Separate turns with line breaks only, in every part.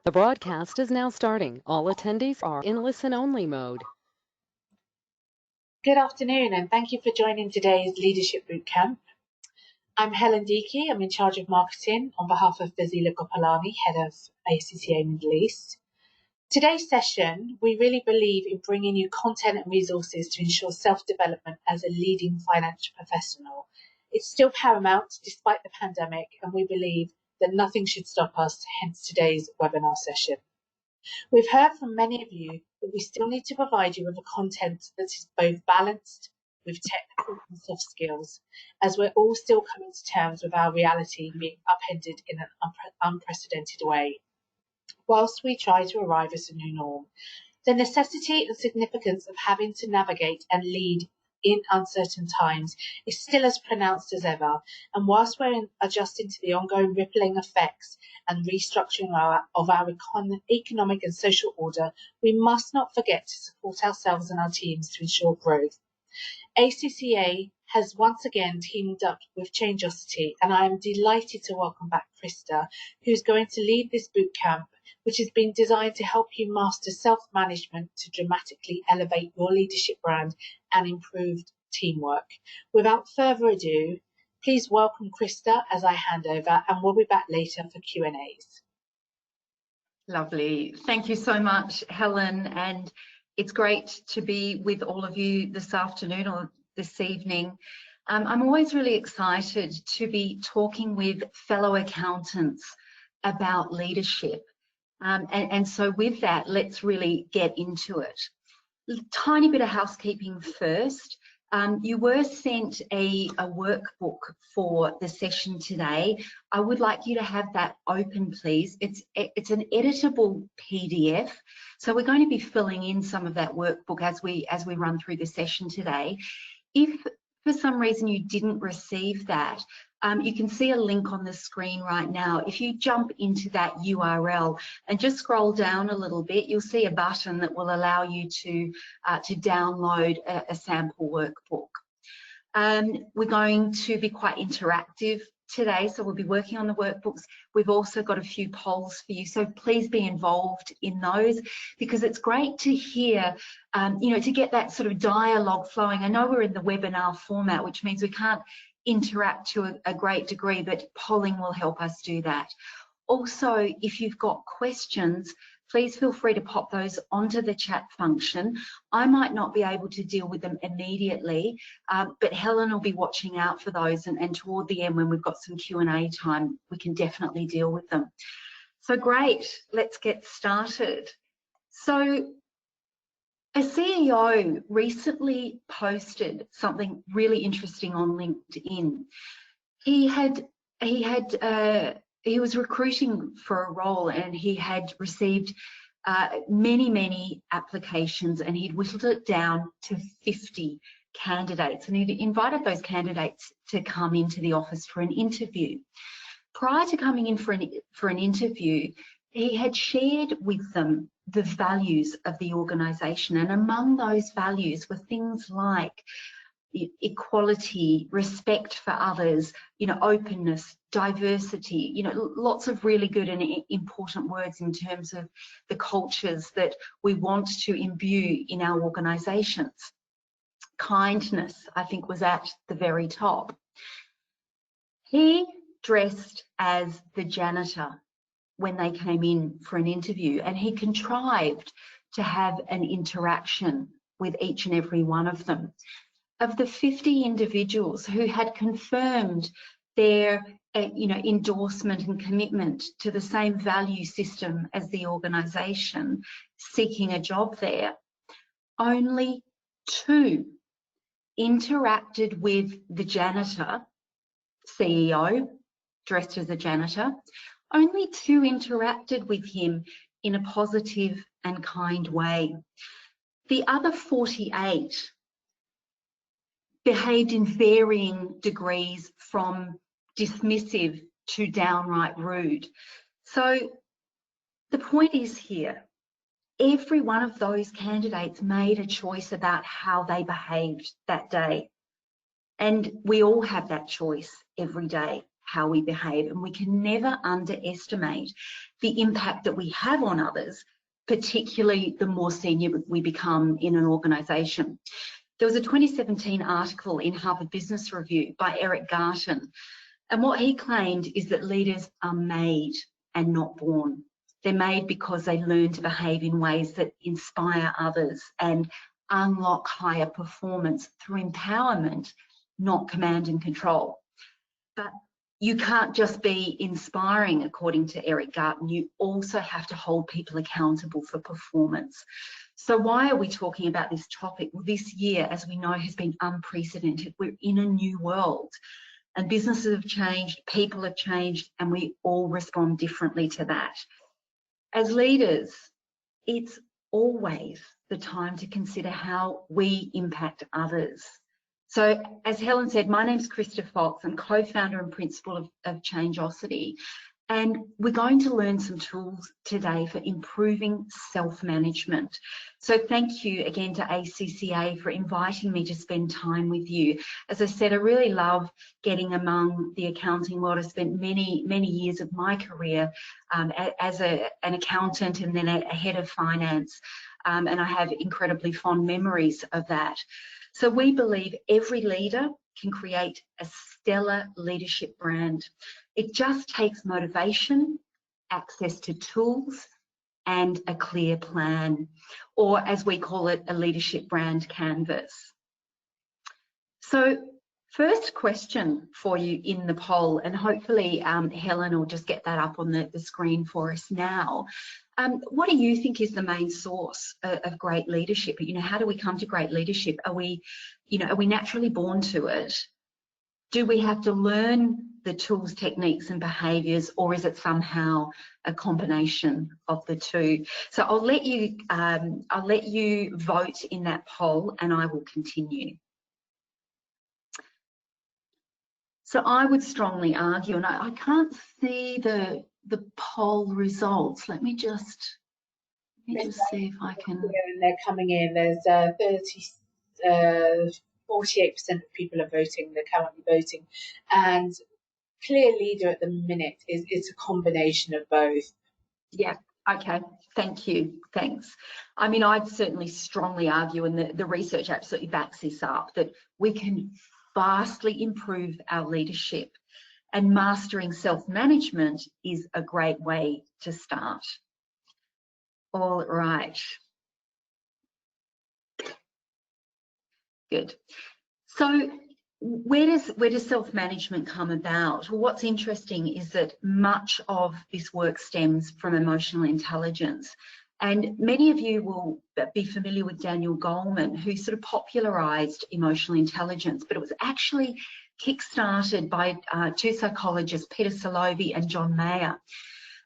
The broadcast is now starting. All attendees are in listen-only mode.
Good afternoon, and thank you for joining today's Leadership Bootcamp. I'm Helen Deakey. I'm in charge of marketing on behalf of Fazila Gopalani, head of ACCA Middle East. Today's session, we really believe in bringing you content and resources to ensure self-development as a leading financial professional. It's still paramount despite the pandemic, and we believe that nothing should stop us, hence today's webinar session. We've heard from many of you that we still need to provide you with a content that is both balanced with technical and soft skills, as we're all still coming to terms with our reality being upended in an unprecedented way. Whilst we try to arrive at a new norm, the necessity and significance of having to navigate and lead in uncertain times is still as pronounced as ever, and whilst we're adjusting to the ongoing rippling effects and restructuring of our economic and social order, we must not forget to support ourselves and our teams to ensure growth. ACCA has once again teamed up with Changeosity, and I am delighted to welcome back Krista, who's going to lead this bootcamp, which has been designed to help you master self-management to dramatically elevate your leadership brand and improve teamwork. Without further ado, please welcome Krista as I hand over, and we'll be back later for Q&As.
Lovely. Thank you so much, Helen. And it's great to be with all of you this afternoon or this evening. I'm always really excited to be talking with fellow accountants about leadership. And so with that, let's really get into it. Tiny bit of housekeeping first. You were sent a workbook for the session today. I would like you to have that open, please. It's an editable PDF, so we're going to be filling in some of that workbook as we run through the session today. If for some reason you didn't receive that, you can see a link on the screen right now. If you jump into that URL and just scroll down a little bit, you'll see a button that will allow you to download a sample workbook. We're going to be quite interactive today, so we'll be working on the workbooks. We've also got a few polls for you, so please be involved in those, because it's great to hear, to get that sort of dialogue flowing. I know we're in the webinar format, which means we can't interact to a great degree, but polling will help us do that. Also, if you've got questions, please feel free to pop those onto the chat function. I might not be able to deal with them immediately, but Helen will be watching out for those, and toward the end, when we've got some Q&A time, we can definitely deal with them. So great, let's get started. So a CEO recently posted something really interesting on LinkedIn. He was recruiting for a role, and he had received many applications, and he'd whittled it down to 50 candidates, and he'd invited those candidates to come into the office for an interview. Prior to coming in for an interview, he had shared with them the values of the organisation, and among those values were things like equality, respect for others, openness, diversity, lots of really good and important words in terms of the cultures that we want to imbue in our organisations. Kindness, I think, was at the very top. He dressed as the janitor when they came in for an interview, and he contrived to have an interaction with each and every one of them. Of the 50 individuals who had confirmed their endorsement and commitment to the same value system as the organisation seeking a job there, only 2 interacted with the janitor, CEO, dressed as a janitor. Only 2 interacted with him in a positive and kind way. The other 48 behaved in varying degrees from dismissive to downright rude. So the point is here, every one of those candidates made a choice about how they behaved that day. And we all have that choice every day, how we behave, and we can never underestimate the impact that we have on others, particularly the more senior we become in an organisation. There was a 2017 article in Harvard Business Review by Eric Garten, and what he claimed is that leaders are made and not born. They're made because they learn to behave in ways that inspire others and unlock higher performance through empowerment, not command and control. But you can't just be inspiring, according to Eric Garten. You also have to hold people accountable for performance. So why are we talking about this topic? Well, this year, as we know, has been unprecedented. We're in a new world, and businesses have changed, people have changed, and we all respond differently to that. As leaders, it's always the time to consider how we impact others. So, as Helen said, my name's Krista Fox. I'm co-founder and principal of Changeosity, and we're going to learn some tools today for improving self-management. So thank you again to ACCA for inviting me to spend time with you. As I said, I really love getting among the accounting world. I spent many years of my career as an accountant and then a head of finance, and I have incredibly fond memories of that. So we believe every leader can create a stellar leadership brand. It just takes motivation, access to tools, and a clear plan, or as we call it, a leadership brand canvas. So first question for you in the poll, and hopefully Helen will just get that up on the screen for us now. What do you think is the main source of great leadership? You know, how do we come to great leadership? Are we naturally born to it? Do we have to learn the tools, techniques, and behaviours, or is it somehow a combination of the two? So I'll let you vote in that poll, and I will continue. So I would strongly argue, and I can't see the poll results. Let me just see if I can.
And they're coming in. There's 48% of people are voting. They're currently voting, and clear leader at the minute it's a combination of both.
Yeah. Okay. Thank you. Thanks. I mean, I'd certainly strongly argue, and the research absolutely backs this up, that we can vastly improve our leadership, and mastering self-management is a great way to start. All right. Good. So where does self-management come about? Well, what's interesting is that much of this work stems from emotional intelligence. And many of you will be familiar with Daniel Goleman, who sort of popularised emotional intelligence, but it was actually kick-started by two psychologists, Peter Salovey and John Mayer.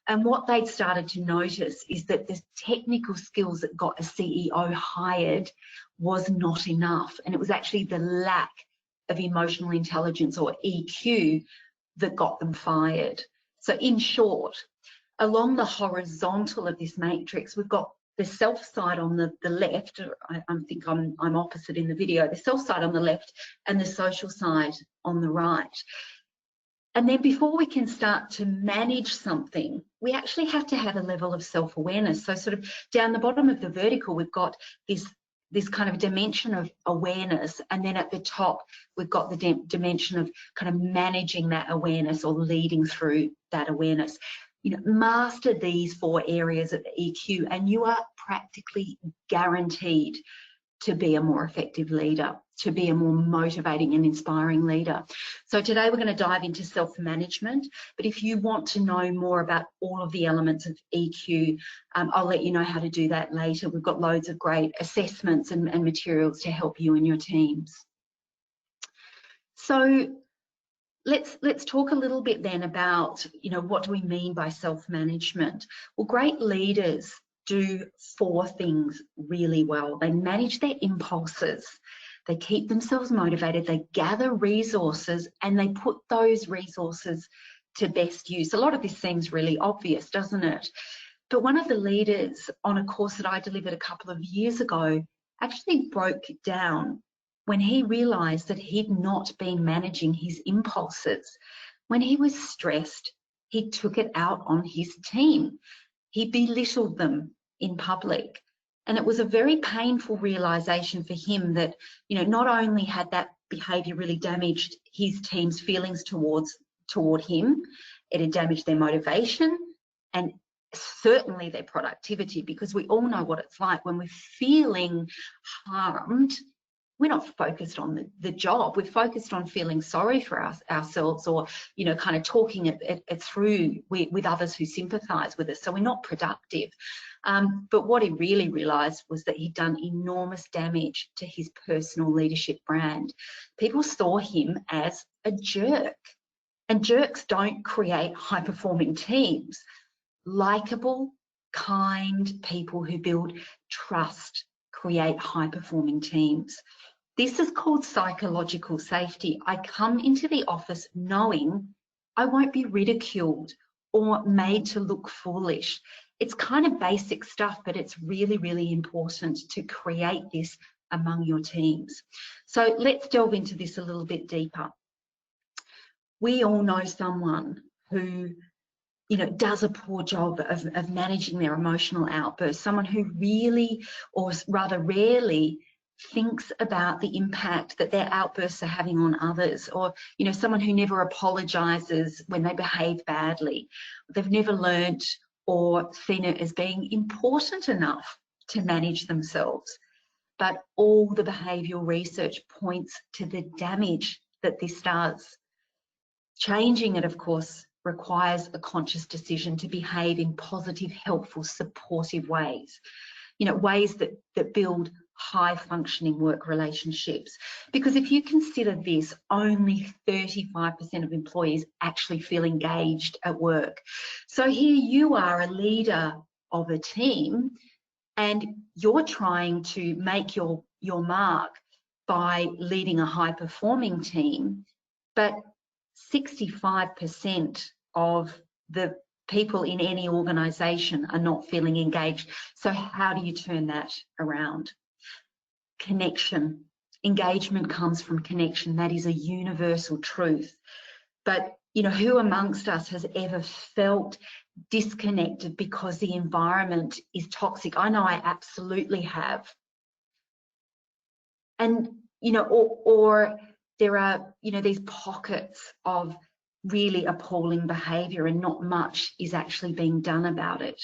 And what they'd started to notice is that the technical skills that got a CEO hired was not enough. And it was actually the lack of emotional intelligence, or EQ, that got them fired. So in short, along the horizontal of this matrix, we've got the self side on the left. I think I'm opposite in the video. The self side on the left and the social side on the right. And then before we can start to manage something, we actually have to have a level of self-awareness. So sort of down the bottom of the vertical, we've got this kind of dimension of awareness, and then at the top we've got the dimension of kind of managing that awareness or leading through that awareness. You know, master these 4 areas of EQ and you are practically guaranteed to be a more effective leader, to be a more motivating and inspiring leader. So today we're going to dive into self-management, but if you want to know more about all of the elements of EQ, I'll let you know how to do that later. We've got loads of great assessments and materials to help you and your teams. So let's talk a little bit then about, you know, what do we mean by self-management? Well, great leaders do 4 things really well. They manage their impulses, they keep themselves motivated, they gather resources, and they put those resources to best use. A lot of this seems really obvious, doesn't it? But one of the leaders on a course that I delivered a couple of years ago actually broke down when he realised that he'd not been managing his impulses. When he was stressed, he took it out on his team. He belittled them in public. And it was a very painful realization for him that, you know, not only had that behavior really damaged his team's feelings toward him, it had damaged their motivation and certainly their productivity, because we all know what it's like when we're feeling harmed. We're not focused on the job. We're focused on feeling sorry for ourselves, or, you know, kind of talking it through with others who sympathise with us. So we're not productive. But what he really realised was that he'd done enormous damage to his personal leadership brand. People saw him as a jerk, and jerks don't create high-performing teams. Likeable, kind people who build trust create high-performing teams. This is called psychological safety. I come into the office knowing I won't be ridiculed or made to look foolish. It's kind of basic stuff, but it's really, really important to create this among your teams. So let's delve into this a little bit deeper. We all know someone who, you know, does a poor job of managing their emotional outbursts, someone who really, or rather rarely, thinks about the impact that their outbursts are having on others, or, you know, someone who never apologizes when they behave badly. They've never learnt or seen it as being important enough to manage themselves. But all the behavioural research points to the damage that this does. Changing it, of course, requires a conscious decision to behave in positive, helpful, supportive ways. You know, ways that build high functioning work relationships. Because if you consider this, only 35% of employees actually feel engaged at work. So here you are, a leader of a team, and you're trying to make your mark by leading a high performing team, but 65% of the people in any organisation are not feeling engaged. So how do you turn that around? Connection. Engagement comes from connection. That is a universal truth. But, you know, who amongst us has ever felt disconnected because the environment is toxic? I know I absolutely have. And, you know, or there are, you know, these pockets of really appalling behaviour and not much is actually being done about it.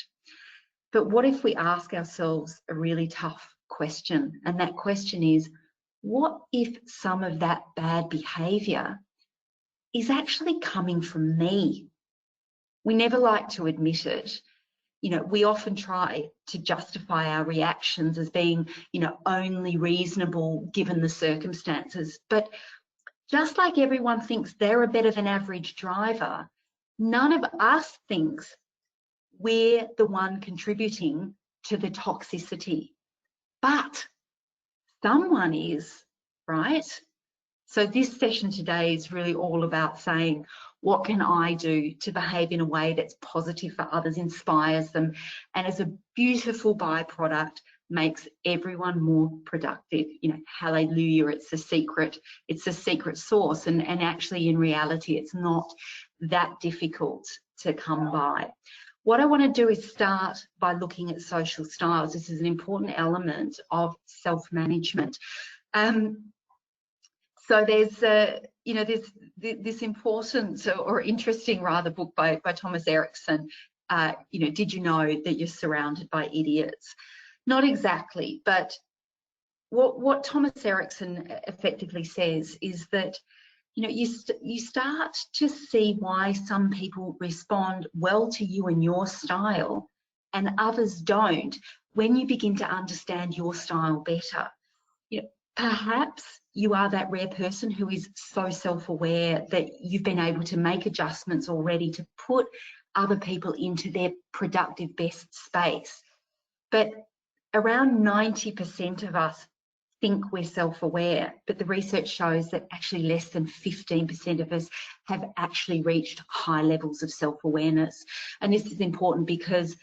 But what if we ask ourselves a really tough question? And that question is, what if some of that bad behaviour is actually coming from me? We never like to admit it. You know, we often try to justify our reactions as being, you know, only reasonable given the circumstances. But just like everyone thinks they're a better than average driver, none of us thinks we're the one contributing to the toxicity. But someone is, right? So this session today is really all about saying, what can I do to behave in a way that's positive for others, inspires them, and as a beautiful byproduct, makes everyone more productive? You know, hallelujah, it's the secret sauce. And actually, in reality, it's not that difficult to come by. What I want to do is start by looking at social styles. This is an important element of self-management. So there's, you know, there's this important or interesting, rather, book by Thomas Erickson. You know, did you know that you're surrounded by idiots? Not exactly, but what Thomas Erickson effectively says is that, you know, you start to see why some people respond well to you and your style and others don't when you begin to understand your style better. You know, perhaps you are that rare person who is so self-aware that you've been able to make adjustments already to put other people into their productive best space. But around 90% of us think we're self-aware, but the research shows that actually less than 15% of us have actually reached high levels of self-awareness. And this is important because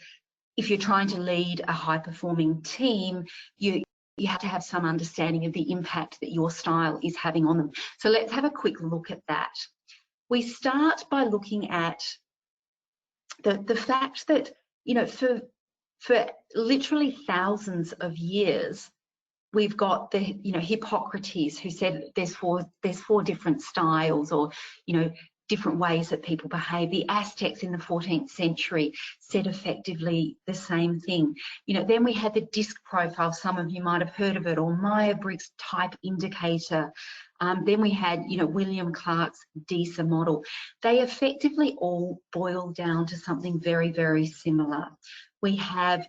if you're trying to lead a high-performing team, you have to have some understanding of the impact that your style is having on them. So let's have a quick look at that. we start by looking at the fact that, you know, for literally thousands of years, we've got the, you know, Hippocrates, who said there's four different styles, or, you know, different ways that people behave. The Aztecs in the 14th century said effectively the same thing. You know, then we had the disc profile, some of you might have heard of it, or Myers-Briggs type indicator. Then we had, you know, William Clark's DISA model. They effectively all boil down to something very, very similar. We have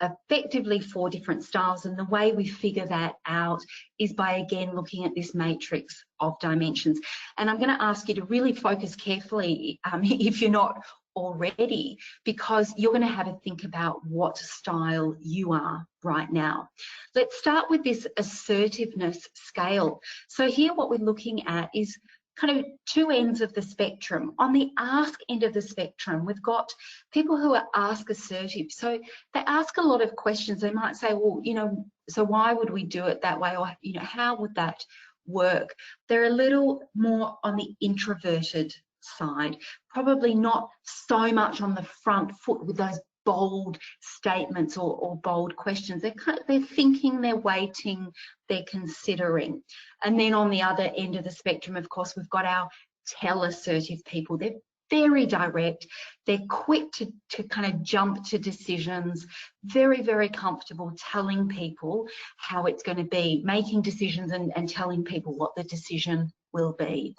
effectively 4 different styles, and the way we figure that out is by, again, looking at this matrix of dimensions. And I'm going to ask you to really focus carefully, if you're not already, because you're going to have a think about what style you are right now. Let's start with this assertiveness scale. So here what we're looking at is kind of 2 ends of the spectrum. On the ask end of the spectrum, we've got people who are ask assertive. So they ask a lot of questions. They might say, well, you know, so why would we do it that way? Or, you know, how would that work? They're a little more on the introverted side, probably not so much on the front foot with those bold statements or bold questions. They're thinking, they're waiting, they're considering. And then on the other end of the spectrum, of course, we've got our tell assertive people. They're very direct, they're quick to kind of jump to decisions, very, very comfortable telling people how it's going to be, making decisions and telling people what the decision will be.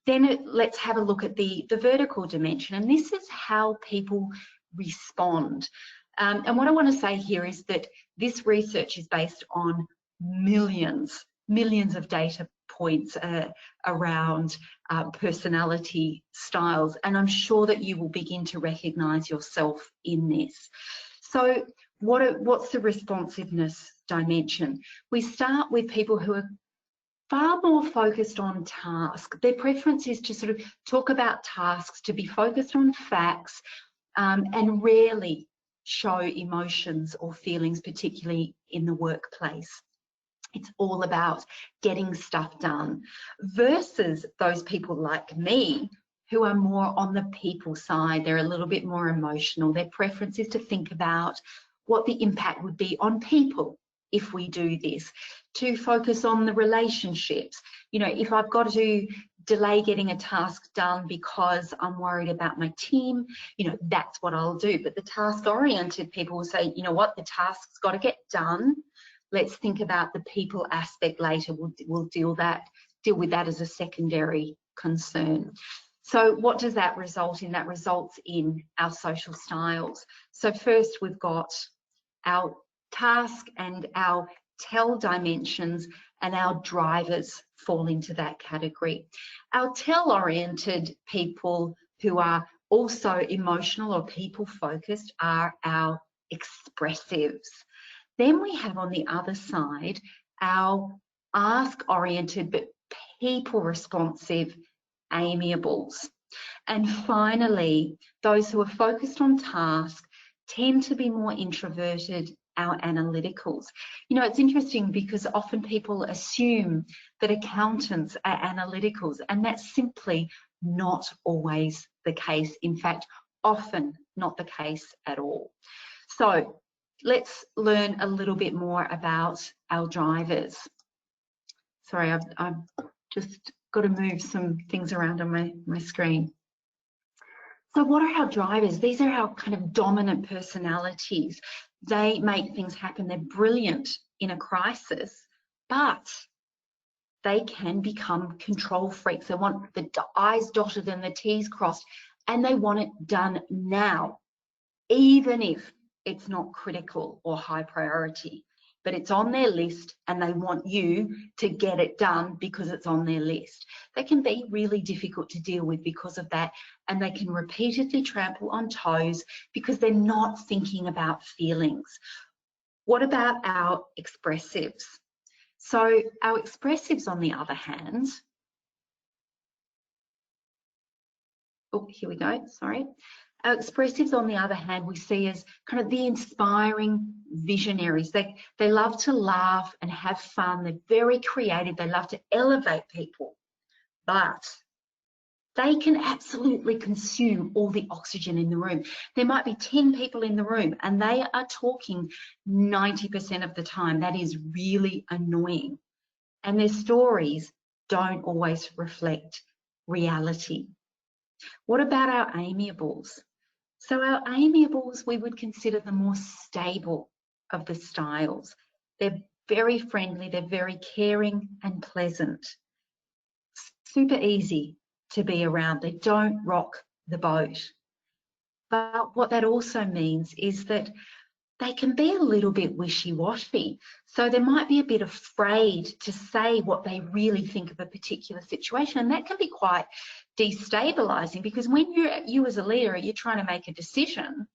Then let's have a look at the vertical dimension, and this is how people respond. And what I want to say here is that this research is based on millions of data points around personality styles, and I'm sure that you will begin to recognize yourself in this. So what's the responsiveness dimension? We start with people who are far more focused on task. Their preference is to sort of talk about tasks, to be focused on facts, and rarely show emotions or feelings, particularly in the workplace. It's all about getting stuff done, versus those people like me who are more on the people side. They're a little bit more emotional. Their preference is to think about what the impact would be on people if we do this, to focus on the relationships. You know, if I've got to delay getting a task done because I'm worried about my team, you know, that's what I'll do. But the task-oriented people will say, you know what, the task's got to get done. Let's think about the people aspect later. We'll deal with that as a secondary concern. So what does that result in? That results in our social styles. So first we've got our task and our tell dimensions, and our drivers fall into that category. Our tell-oriented people who are also emotional or people-focused are our expressives. Then we have on the other side our ask-oriented but people-responsive amiables. And finally, those who are focused on task tend to be more introverted, our analyticals. You know, it's interesting because often people assume that accountants are analyticals, and that's simply not always the case. In fact, often not the case at all. So let's learn a little bit more about our drivers. Sorry, I've just got to move some things around on my screen. So what are our drivers? These are our kind of dominant personalities. They make things happen. They're brilliant in a crisis, but they can become control freaks. They want the I's dotted and the T's crossed, and they want it done now, even if it's not critical or high priority. But it's on their list and they want you to get it done because it's on their list. They can be really difficult to deal with because of that, and they can repeatedly trample on toes because they're not thinking about feelings. What about our expressives? So our expressives, on the other hand, oh, here we go, sorry. Our expressives, on the other hand, we see as kind of the inspiring visionaries. They love to laugh and have fun. They're very creative. They love to elevate people. But They can absolutely consume all the oxygen in the room. There might be 10 people in the room and they are talking 90% of the time. That is really annoying. And their stories don't always reflect reality. What about our amiables? So our amiables, we would consider the more stable of the styles. They're very friendly, they're very caring and pleasant. Super easy to be around. They don't rock the boat. But what that also means is that they can be a little bit wishy-washy. So they might be a bit afraid to say what they really think of a particular situation. And that can be quite destabilizing, because when you as a leader, you're trying to make a decision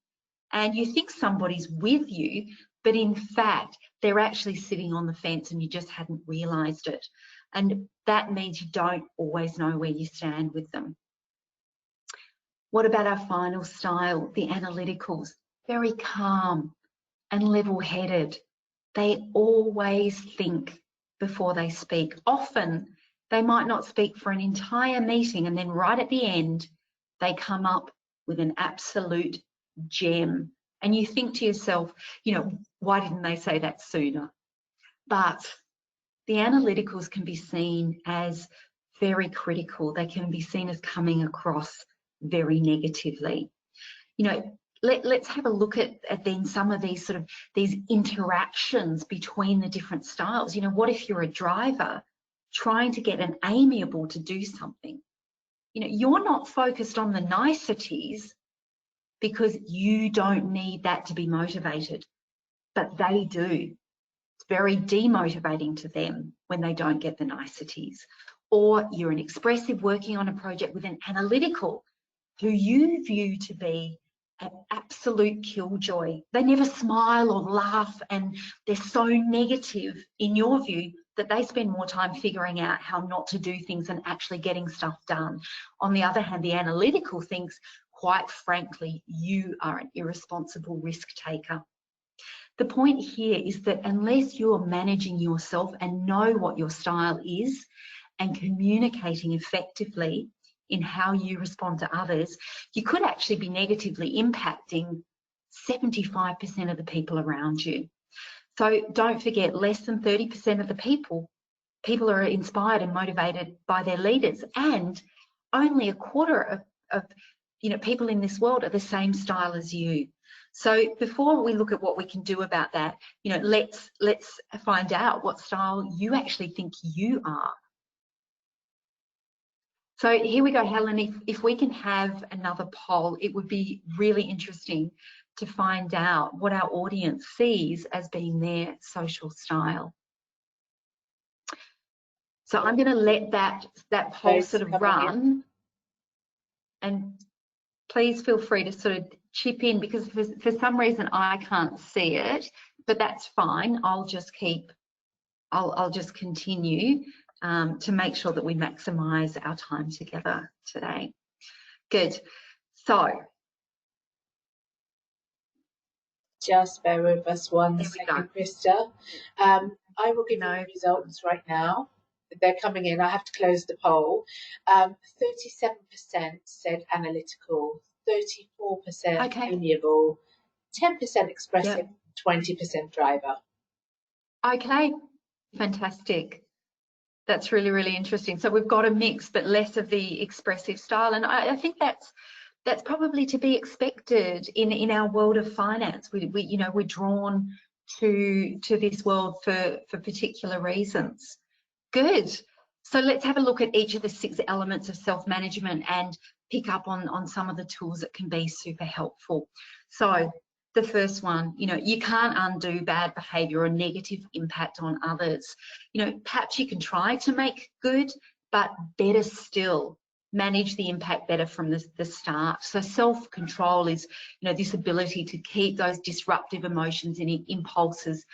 and you think somebody's with you, but in fact, they're actually sitting on the fence and you just hadn't realized it. And that means you don't always know where you stand with them. What about our final style, the analyticals? Very calm and level-headed. They always think before they speak. Often, they might not speak for an entire meeting, and then right at the end, they come up with an absolute gem. And you think to yourself, you know, why didn't they say that sooner? But the analyticals can be seen as very critical. They can be seen as coming across very negatively. You know, let's have a look at then some of these these interactions between the different styles. You know, what if you're a driver trying to get an amiable to do something? You know, you're not focused on the niceties because you don't need that to be motivated, but they do. It's very demotivating to them when they don't get the niceties. Or you're an expressive working on a project with an analytical who you view to be an absolute killjoy. They never smile or laugh, and they're so negative in your view that they spend more time figuring out how not to do things and actually getting stuff done. On the other hand, the analytical thinks, quite frankly, you are an irresponsible risk taker. The point here is that unless you're managing yourself and know what your style is and communicating effectively in how you respond to others, you could actually be negatively impacting 75% of the people around you. So don't forget, less than 30% of the people are inspired and motivated by their leaders, and only a quarter of people in this world are the same style as you. So before we look at what we can do about that, let's find out what style you actually think you are. So here we go, Helen. If we can have another poll, it would be really interesting to find out what our audience sees as being their social style. So I'm going to let that poll sort of run, and please feel free to sort of chip in, because for some reason I can't see it, but that's fine. I'll just continue to make sure that we maximise our time together today. Good. So
just bear with us one second, Krista. I will give you the results right now. They're coming in. I have to close the poll. 37% said analytical, 34% amiable, 10% expressive, 20% driver.
Okay, fantastic. That's really, really interesting. So we've got a mix, but less of the expressive style, and I think that's probably to be expected in our world of finance. We're drawn to this world for particular reasons. Good. So let's have a look at each of the 6 elements of self-management and pick up on some of the tools that can be super helpful. So the first one, you can't undo bad behavior or negative impact on others. Perhaps you can try to make good, but better still, manage the impact better from the start. So self-control is, this ability to keep those disruptive emotions and impulses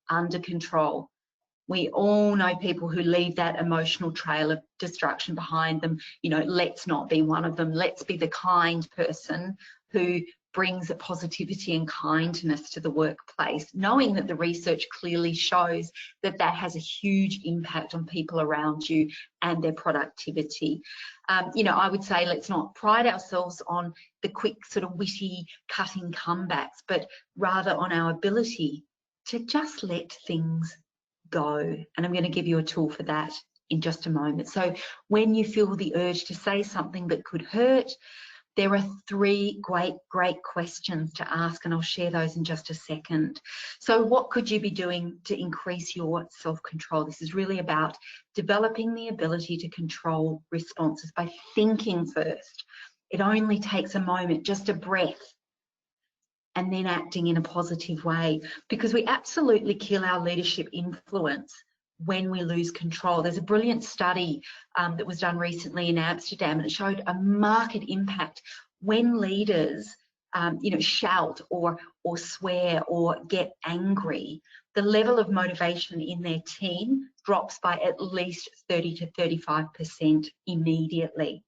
under control. We all know people who leave that emotional trail of destruction behind them. Let's not be one of them. Let's be the kind person who brings positivity and kindness to the workplace, knowing that the research clearly shows that that has a huge impact on people around you and their productivity. You know, I would say let's not pride ourselves on the quick sort of witty cutting comebacks, but rather on our ability to just let things go. And I'm going to give you a tool for that in just a moment. So when you feel the urge to say something that could hurt, there are 3 great questions to ask, and I'll share those in just a second. So what could you be doing to increase your self-control? This is really about developing the ability to control responses by thinking first. It only takes a moment, just a breath, and then acting in a positive way, because we absolutely kill our leadership influence when we lose control. There's a brilliant study that was done recently in Amsterdam, and it showed a marked impact when leaders you know, shout or swear or get angry. The level of motivation in their team drops by at least 30 to 35% immediately.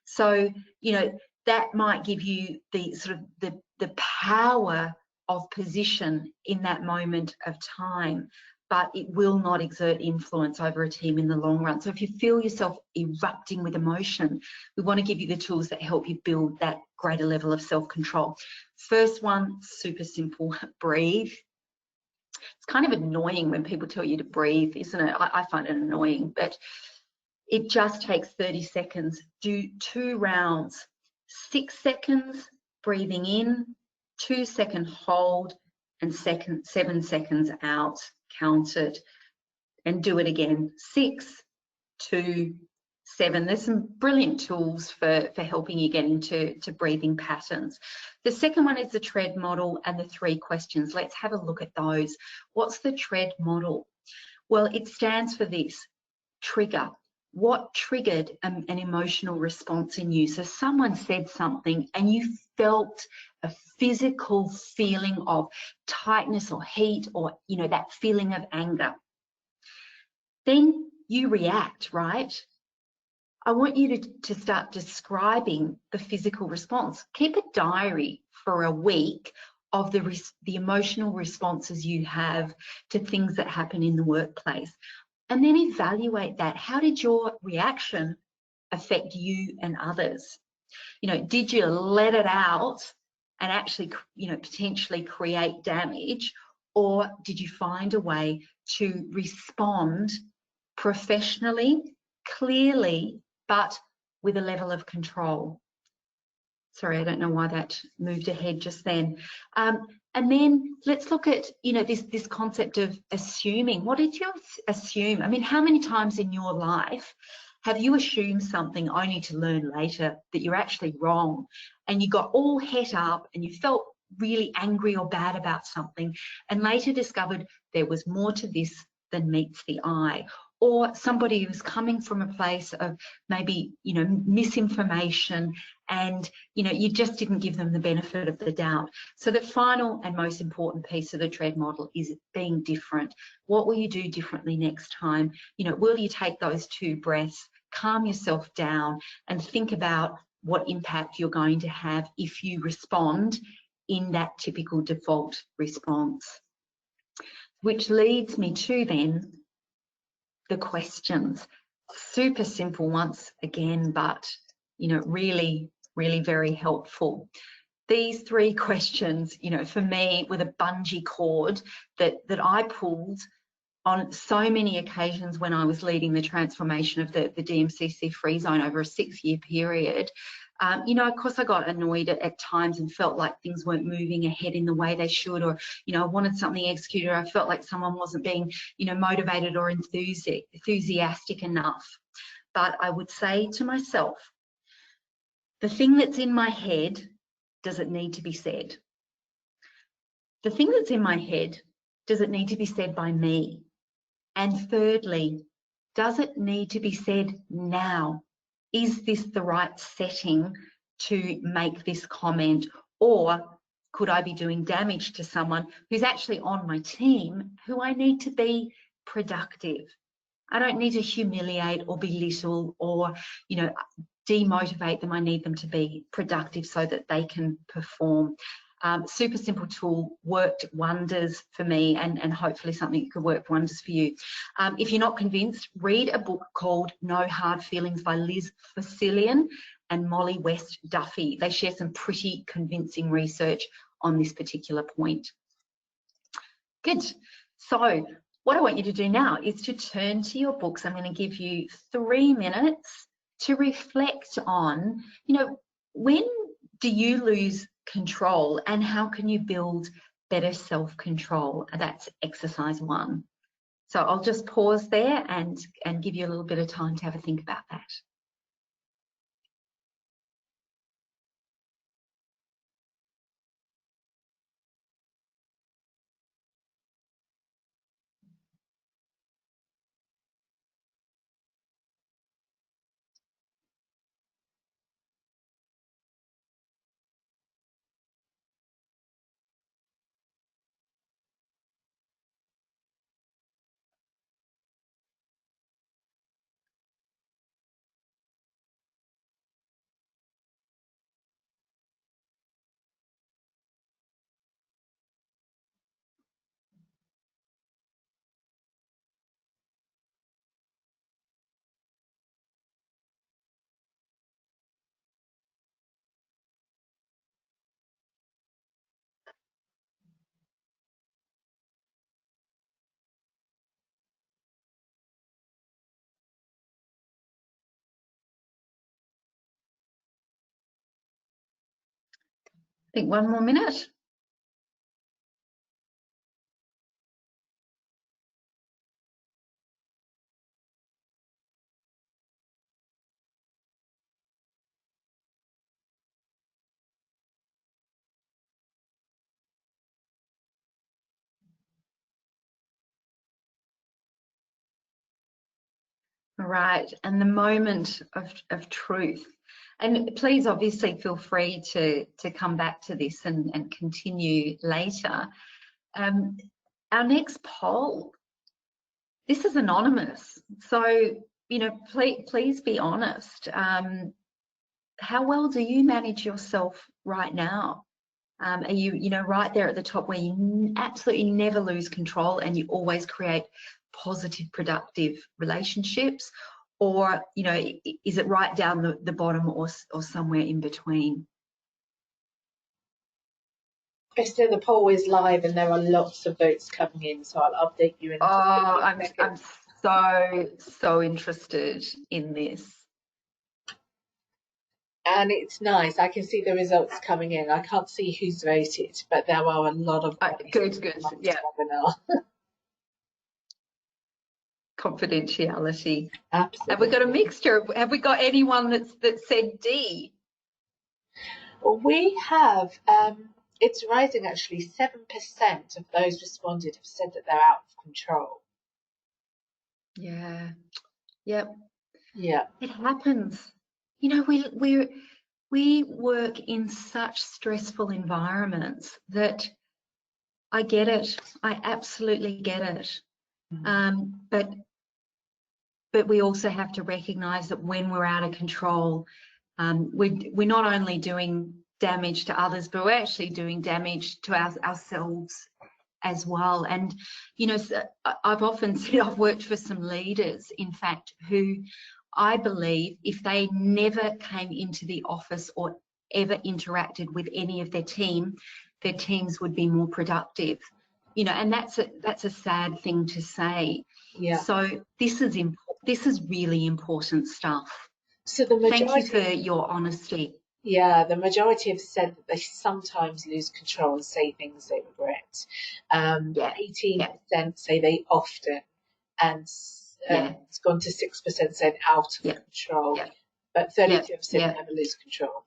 So, you know, that might give you the sort of the power of position in that moment of time, but it will not exert influence over a team in the long run. So if you feel yourself erupting with emotion, we want to give you the tools that help you build that greater level of self-control. First one, super simple, breathe. It's kind of annoying when people tell you to breathe, isn't it? I find it annoying, but it just takes 30 seconds. Do 2 rounds, 6 seconds breathing in, 2-second hold, and 7 seconds out. Count it and do it again. 6, 2, 7. There's some brilliant tools for helping you get into breathing patterns. The second one is the TREAD model and the 3 questions. Let's have a look at those. What's the TREAD model? Well, it stands for this: trigger. What triggered an emotional response in you? So someone said something and you felt a physical feeling of tightness or heat, or, you know, that feeling of anger. Then you react, right? I want you to start describing the physical response. Keep a diary for a week of the emotional responses you have to things that happen in the workplace. And then evaluate that. How did your reaction affect you and others? You know, did you let it out and actually, you know, potentially create damage, or did you find a way to respond professionally, clearly, but with a level of control? Sorry, I don't know why that moved ahead just then. And then let's look at, you know, this concept of assuming. What did you assume? I mean, how many times in your life have you assumed something only to learn later that you're actually wrong, and you got all het up and you felt really angry or bad about something, and later discovered there was more to this than meets the eye? Or somebody who's coming from a place of maybe, you know, misinformation, and, you know, you just didn't give them the benefit of the doubt. So the final and most important piece of the TREAD model is being different. What will you do differently next time? You know, will you take those 2 breaths, calm yourself down, and think about what impact you're going to have if you respond in that typical default response? Which leads me to then the questions. Super simple once again, but, you know, really, really very helpful. These 3 questions, you know, for me, with a bungee cord that I pulled on so many occasions when I was leading the transformation of the DMCC free zone over a 6-year period. You know, of course, I got annoyed at times and felt like things weren't moving ahead in the way they should, or, you know, I wanted something executed, or I felt like someone wasn't being, you know, motivated or enthusiastic enough. But I would say to myself, the thing that's in my head, does it need to be said? The thing that's in my head, does it need to be said by me? And thirdly, does it need to be said now? Is this the right setting to make this comment? Or could I be doing damage to someone who's actually on my team, who I need to be productive? I don't need to humiliate or belittle or, you know, demotivate them. I need them to be productive so that they can perform. Super simple tool, worked wonders for me, and hopefully something that could work wonders for you. If you're not convinced, read a book called No Hard Feelings by Liz Facilian and Molly West Duffy. They share some pretty convincing research on this particular point. Good. So what I want you to do now is to turn to your books. I'm going to give you 3 minutes to reflect on, when do you lose control and how can you build better self-control? That's exercise 1. So I'll just pause there and give you a little bit of time to have a think about that. I think 1 more minute. Right, and the moment of truth. And please obviously feel free to come back to this and continue later. Our next poll, this is anonymous. So, please be honest. How well do you manage yourself right now? Are you, right there at the top where you absolutely never lose control and you always create positive, productive relationships? Or, is it right down the bottom or somewhere in between?
Esther, the poll is live and there are lots of votes coming in, so I'll update you in
I'm so interested in this.
And it's nice. I can see the results coming in. I can't see who's voted, but there are a lot of
good. Yeah.
Webinar.
Confidentiality.
Absolutely.
Have we got a mixture? Have we got anyone that said D?
Well, we have. It's rising actually. 7% of those responded have said that they're out of control.
Yeah. Yep.
Yeah.
It happens. We work in such stressful environments that I get it. I absolutely get it. But we also have to recognise that when we're out of control, we're not only doing damage to others, but we're actually doing damage to ourselves as well. And, I've often said I've worked for some leaders, in fact, who I believe if they never came into the office or ever interacted with any of their teams would be more productive. And that's a sad thing to say.
Yeah.
So this is really important stuff.
So the majority,
thank you for your honesty.
Yeah, the majority have said that they sometimes lose control and say things they regret. 18% say they often, and it's gone to 6% saying out of control. But 32% never lose control.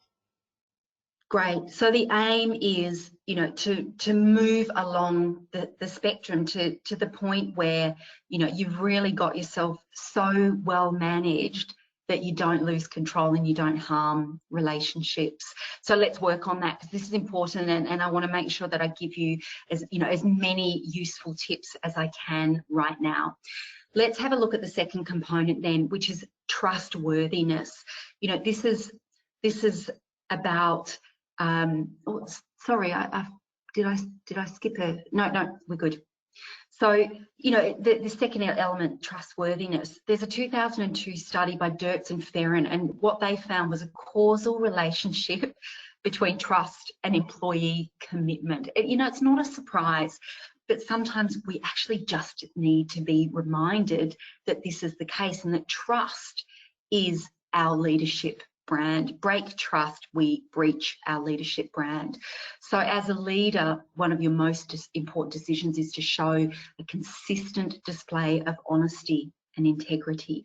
Great. So the aim is, to move along the spectrum to the point where, you've really got yourself so well managed that you don't lose control and you don't harm relationships. So let's work on that, because this is important, and I want to make sure that I give you as many useful tips as I can right now. Let's have a look at the second component then, which is trustworthiness. This is about oh, sorry, did I skip a no, we're good. So, the second element, trustworthiness. There's a 2002 study by Dirks and Ferrin, and what they found was a causal relationship between trust and employee commitment. It's not a surprise, but sometimes we actually just need to be reminded that this is the case, and that trust is our leadership brand. Break trust, we breach our leadership brand. So as a leader, one of your most important decisions is to show a consistent display of honesty and integrity.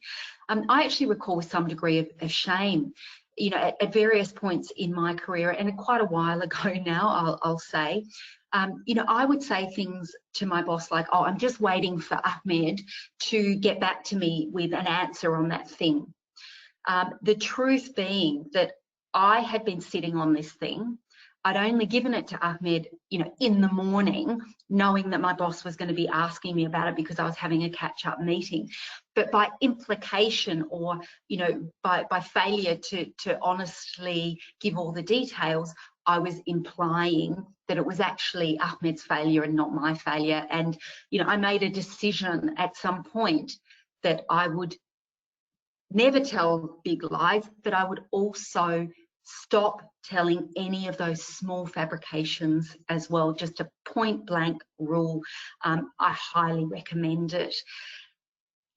I actually recall with some degree of shame, at various points in my career, and quite a while ago now, I'll say, I would say things to my boss like, oh, I'm just waiting for Ahmed to get back to me with an answer on that thing. The truth being that I had been sitting on this thing. I'd only given it to Ahmed, in the morning, knowing that my boss was going to be asking me about it because I was having a catch-up meeting. But by implication, or by failure to honestly give all the details, I was implying that it was actually Ahmed's failure and not my failure. And I made a decision at some point that I would never tell big lies, but I would also stop telling any of those small fabrications as well. Just a point blank rule. I highly recommend it.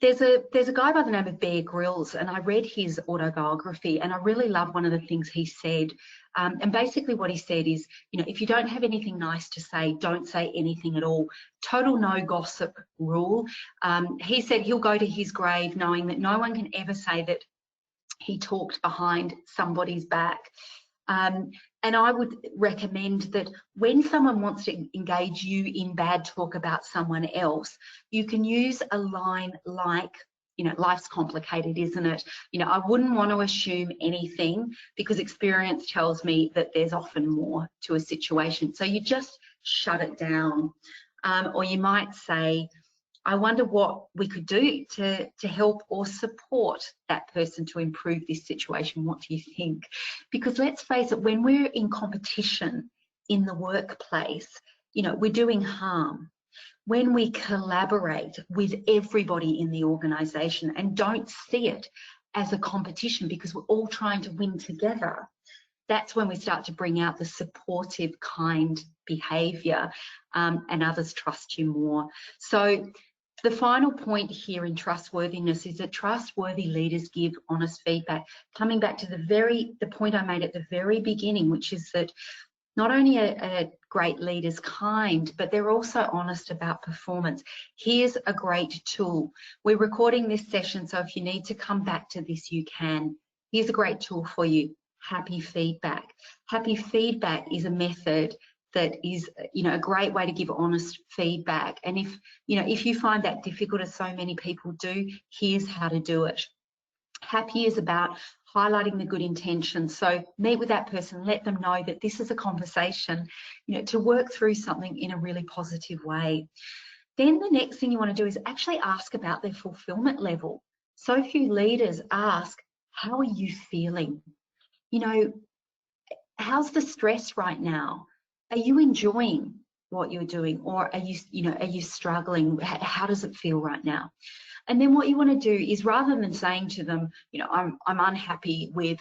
There's a guy by the name of Bear Grylls, and I read his autobiography, and I really love one of the things he said. And basically what he said is, if you don't have anything nice to say, don't say anything at all. Total no gossip rule. He said he'll go to his grave knowing that no one can ever say that he talked behind somebody's back. And I would recommend that when someone wants to engage you in bad talk about someone else, you can use a line like, life's complicated, isn't it? I wouldn't want to assume anything, because experience tells me that there's often more to a situation. So you just shut it down. Or you might say, I wonder what we could do to help or support that person to improve this situation. What do you think? Because let's face it, when we're in competition in the workplace, we're doing harm. When we collaborate with everybody in the organisation and don't see it as a competition because we're all trying to win together, that's when we start to bring out the supportive, kind behaviour, and others trust you more. So the final point here in trustworthiness is that trustworthy leaders give honest feedback. Coming back to the point I made at the very beginning, which is that not only are great leaders kind, but they're also honest about performance. Here's a great tool. We're recording this session, so if you need to come back to this, you can. Here's a great tool for you, Happy Feedback. Happy Feedback is a method that is, a great way to give honest feedback. And if you find that difficult, as so many people do, here's how to do it. Happy is about highlighting the good intentions. So meet with that person, let them know that this is a conversation, to work through something in a really positive way. Then the next thing you want to do is actually ask about their fulfillment level. So few leaders ask, how are you feeling? How's the stress right now? Are you enjoying what you're doing, or are you struggling? How does it feel right now? And then what you want to do is, rather than saying to them, I'm unhappy with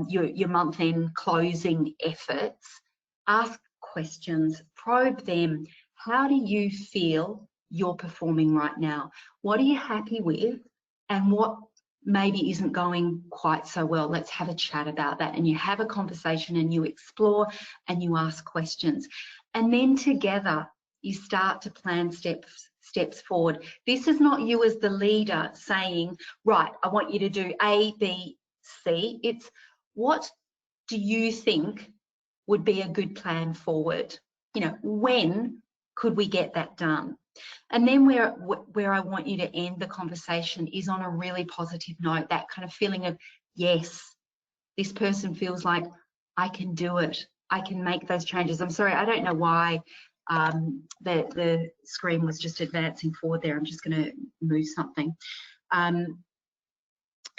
your month-end closing efforts, ask questions, probe them. How do you feel you're performing right now? What are you happy with, and what maybe isn't going quite so well? Let's have a chat about that. And you have a conversation, and you explore, and you ask questions. And then together you start to plan steps forward. This is not you as the leader saying, right, I want you to do A, B, C. It's, what do you think would be a good plan forward? When could we get that done? And then where I want you to end the conversation is on a really positive note, that kind of feeling of, yes, this person feels like I can do it. I can make those changes. I'm sorry, I don't know why the screen was just advancing forward there. I'm just going to move something.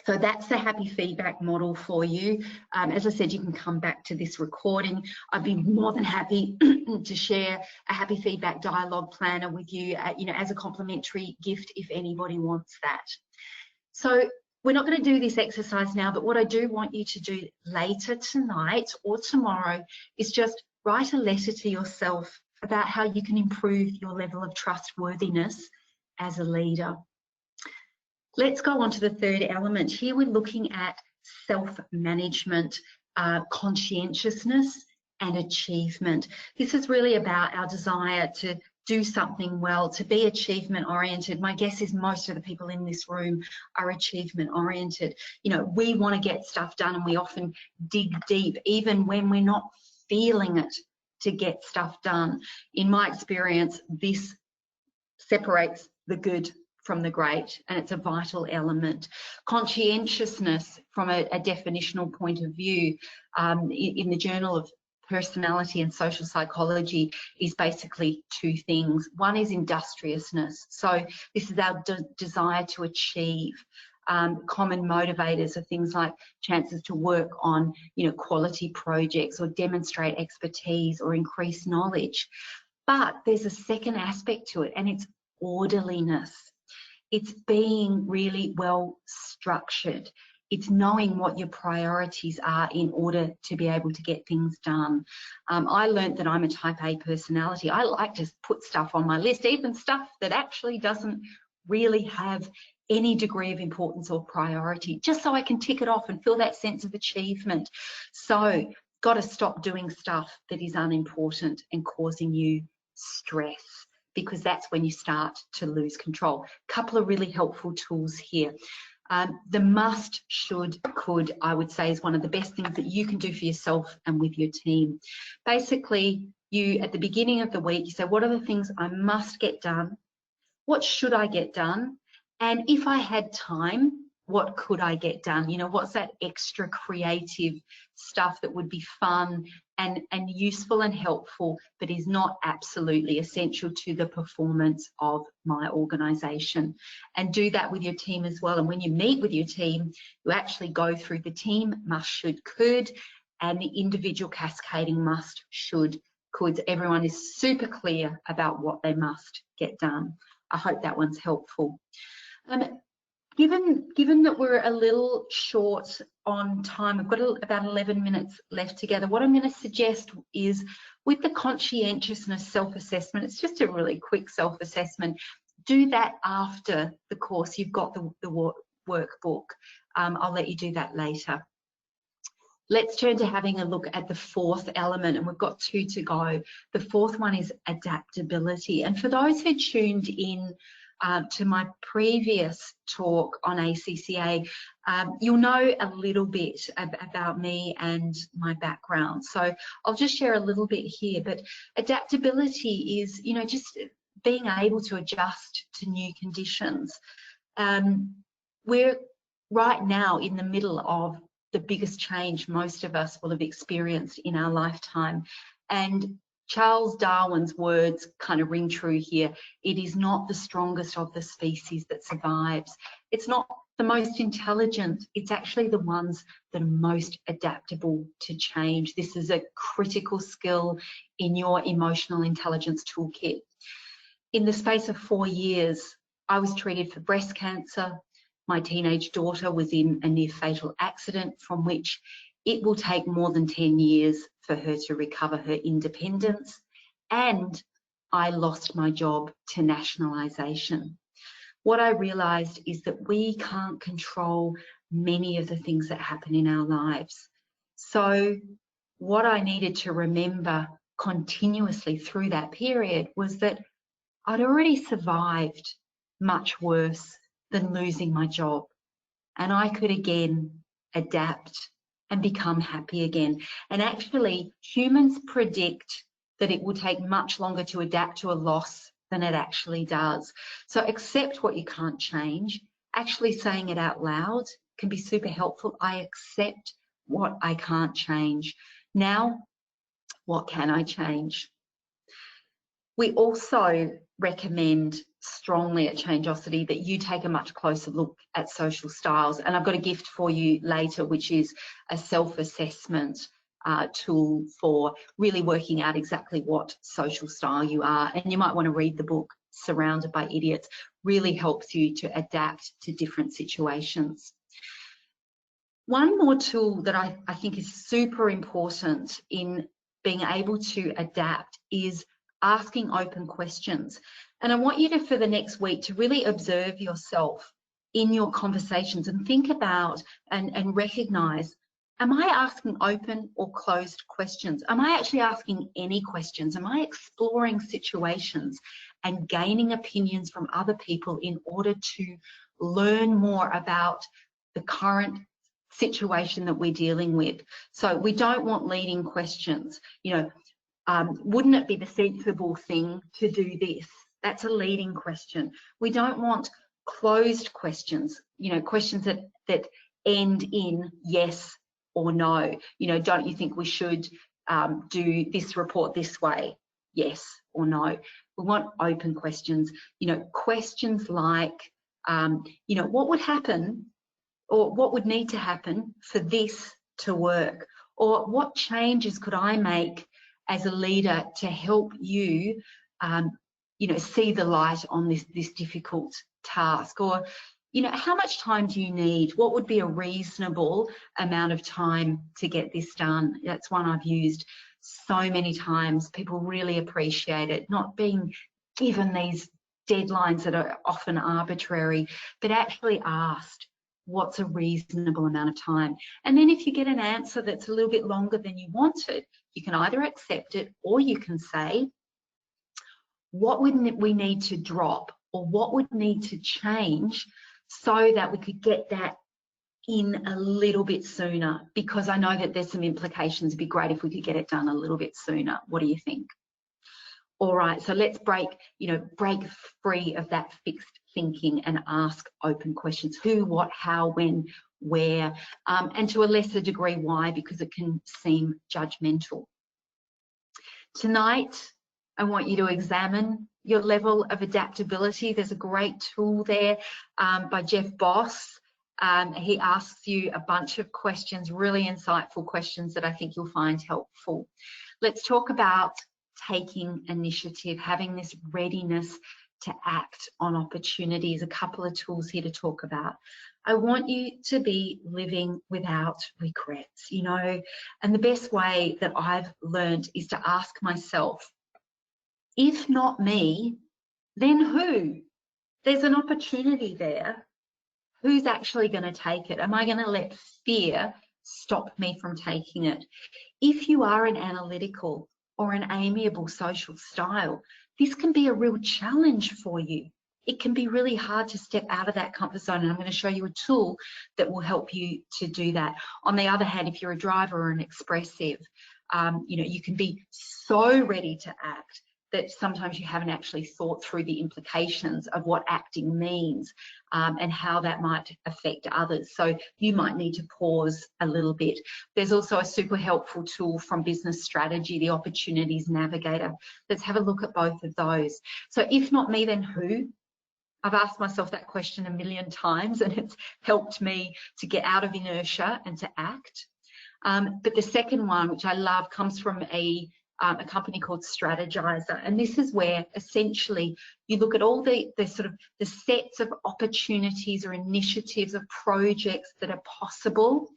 So that's the happy feedback model for you. As I said, you can come back to this recording. I'd be more than happy to share a happy feedback dialogue planner with you, as a complimentary gift if anybody wants that. So we're not going to do this exercise now, but what I do want you to do later tonight or tomorrow is just write a letter to yourself about how you can improve your level of trustworthiness as a leader. Let's go on to the third element. Here we're looking at self-management, conscientiousness and achievement. This is really about our desire to do something well, to be achievement oriented. My guess is most of the people in this room are achievement oriented. We want to get stuff done, and we often dig deep, even when we're not feeling it, to get stuff done. In my experience, this separates the good from the great, and it's a vital element. Conscientiousness, from a definitional point of view, in the Journal of Personality and Social Psychology, is basically two things. One is industriousness. So this is our desire to achieve. Common motivators are things like chances to work on, quality projects, or demonstrate expertise or increase knowledge. But there's a second aspect to it, and it's orderliness. It's being really well structured. It's knowing what your priorities are in order to be able to get things done. I learned that I'm a type A personality. I like to put stuff on my list, even stuff that actually doesn't really have any degree of importance or priority, just so I can tick it off and feel that sense of achievement. So, got to stop doing stuff that is unimportant and causing you stress, because that's when you start to lose control. A couple of really helpful tools here. The must, should, could, I would say, is one of the best things that you can do for yourself and with your team. Basically, you, at the beginning of the week, you say, what are the things I must get done? What should I get done? And if I had time, what could I get done? What's that extra creative stuff that would be fun and useful and helpful, but is not absolutely essential to the performance of my organisation? And do that with your team as well. And when you meet with your team, you actually go through the team must, should, could, and the individual cascading must, should, could. Everyone is super clear about what they must get done. I hope that one's helpful. Given that we're a little short on time, we've got about 11 minutes left together. What I'm going to suggest is, with the conscientiousness self-assessment, it's just a really quick self-assessment. Do that after the course. You've got the workbook. I'll let you do that later. Let's turn to having a look at the fourth element, and we've got two to go. The fourth one is adaptability. And for those who tuned in to my previous talk on ACCA, you'll know a little bit about me and my background. So I'll just share a little bit here. But adaptability is, just being able to adjust to new conditions. We're right now in the middle of the biggest change most of us will have experienced in our lifetime. And Charles Darwin's words kind of ring true here. It is not the strongest of the species that survives. It's not the most intelligent. It's actually the ones that are most adaptable to change. This is a critical skill in your emotional intelligence toolkit. In the space of 4 years, I was treated for breast cancer. My teenage daughter was in a near fatal accident from which it will take more than 10 years for her to recover her independence. And I lost my job to nationalisation. What I realised is that we can't control many of the things that happen in our lives. So what I needed to remember continuously through that period was that I'd already survived much worse than losing my job, and I could again adapt and become happy again. And actually, humans predict that it will take much longer to adapt to a loss than it actually does. So accept what you can't change. Actually saying it out loud can be super helpful. I accept what I can't change. Now, what can I change? We also recommend strongly at Changeosity that you take a much closer look at social styles. And I've got a gift for you later, which is a self-assessment tool for really working out exactly what social style you are. And you might want to read the book Surrounded by Idiots. Really helps you to adapt to different situations. One more tool that I think is super important in being able to adapt is asking open questions. And I want you to, for the next week, to really observe yourself in your conversations and think about and recognize, am I asking open or closed questions? Am I actually asking any questions? Am I exploring situations and gaining opinions from other people in order to learn more about the current situation that we're dealing with? So we don't want leading questions. You know, wouldn't it be the sensible thing to do this? That's a leading question. We don't want closed questions, you know, questions that end in yes or no. You know, don't you think we should do this report this way? Yes or no. We want open questions, you know, questions like, you know, what would happen or what would need to happen for this to work? Or what changes could I make as a leader to help you, you know, see the light on this difficult task? Or, you know, how much time do you need? What would be a reasonable amount of time to get this done? That's one I've used so many times. People really appreciate it, not being given these deadlines that are often arbitrary, but actually asked, what's a reasonable amount of time? And then if you get an answer that's a little bit longer than you wanted, you can either accept it or you can say, what would we need to drop or what would need to change so that we could get that in a little bit sooner? Because I know that there's some implications. It'd be great if we could get it done a little bit sooner. What do you think? All right, so let's break free of that fixed thinking and ask open questions. Who, what, how, when, where, and to a lesser degree, why, because it can seem judgmental. Tonight, I want you to examine your level of adaptability. There's a great tool there by Jeff Boss. He asks you a bunch of questions, really insightful questions that I think you'll find helpful. Let's talk about taking initiative, having this readiness to act on opportunities. A couple of tools here to talk about. I want you to be living without regrets, you know, and the best way that I've learned is to ask myself, if not me, then who? There's an opportunity there. Who's actually going to take it? Am I going to let fear stop me from taking it? If you are an analytical or an amiable social style, this can be a real challenge for you. It can be really hard to step out of that comfort zone, and I'm going to show you a tool that will help you to do that. On the other hand, if you're a driver or an expressive, you know, you can be so ready to act that sometimes you haven't actually thought through the implications of what acting means and how that might affect others. So you might need to pause a little bit. There's also a super helpful tool from Business Strategy, the Opportunities Navigator. Let's have a look at both of those. So if not me, then who? I've asked myself that question a million times, and it's helped me to get out of inertia and to act. But the second one, which I love, comes from a company called Strategizer, and this is where essentially you look at all the sort of the sets of opportunities or initiatives or projects that are possible,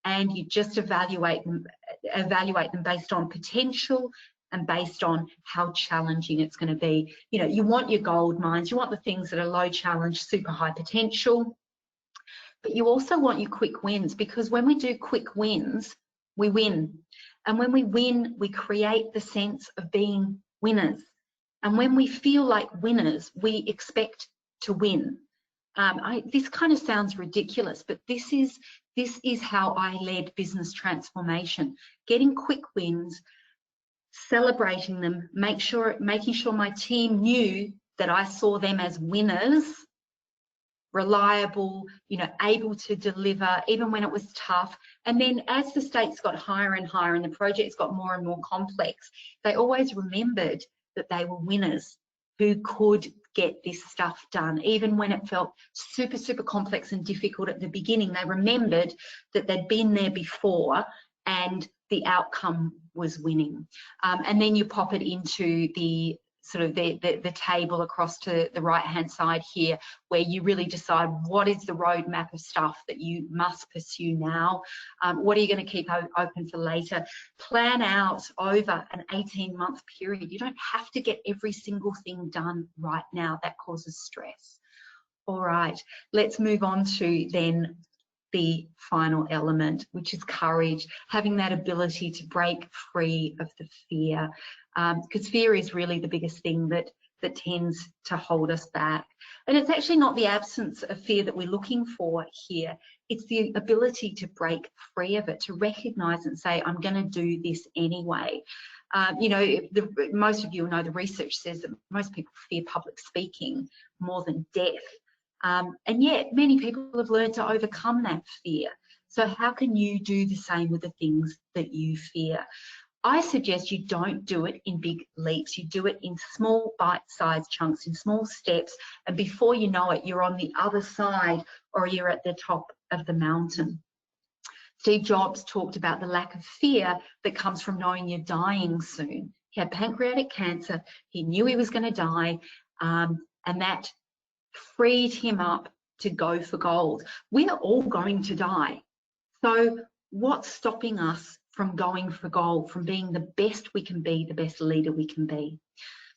and you just evaluate them based on potential and based on how challenging it's going to be. You know, you want your gold mines, you want the things that are low challenge, super high potential, but you also want your quick wins, because when we do quick wins, we win. And when we win, we create the sense of being winners. And when we feel like winners, we expect to win. This kind of sounds ridiculous, but this is how I led business transformation. Getting quick wins, celebrating them, making sure my team knew that I saw them as winners, reliable, able to deliver even when it was tough. And then as the stakes got higher and higher and the projects got more and more complex, they always remembered that they were winners who could get this stuff done. Even when it felt super, super complex and difficult at the beginning, they remembered that they'd been there before and the outcome was winning. And then you pop it into the sort of the table across to the right hand side here, where you really decide what is the roadmap of stuff that you must pursue now. What are you going to keep open for later? Plan out over an 18-month period. You don't have to get every single thing done right now. That causes stress. All right, let's move on to then the final element, which is courage, having that ability to break free of the fear, because fear is really the biggest thing that tends to hold us back. And it's actually not the absence of fear that we're looking for here. It's the ability to break free of it, to recognize and say, I'm going to do this anyway. Most of you know the research says that most people fear public speaking more than death. And yet many people have learned to overcome that fear. So how can you do the same with the things that you fear? I suggest you don't do it in big leaps. You do it in small bite-sized chunks, in small steps, and before you know it, you're on the other side or you're at the top of the mountain. Steve Jobs talked about the lack of fear that comes from knowing you're dying soon. He had pancreatic cancer. He knew he was going to die, and that freed him up to go for gold. We're all going to die. So what's stopping us from going for gold, from being the best we can be, the best leader we can be?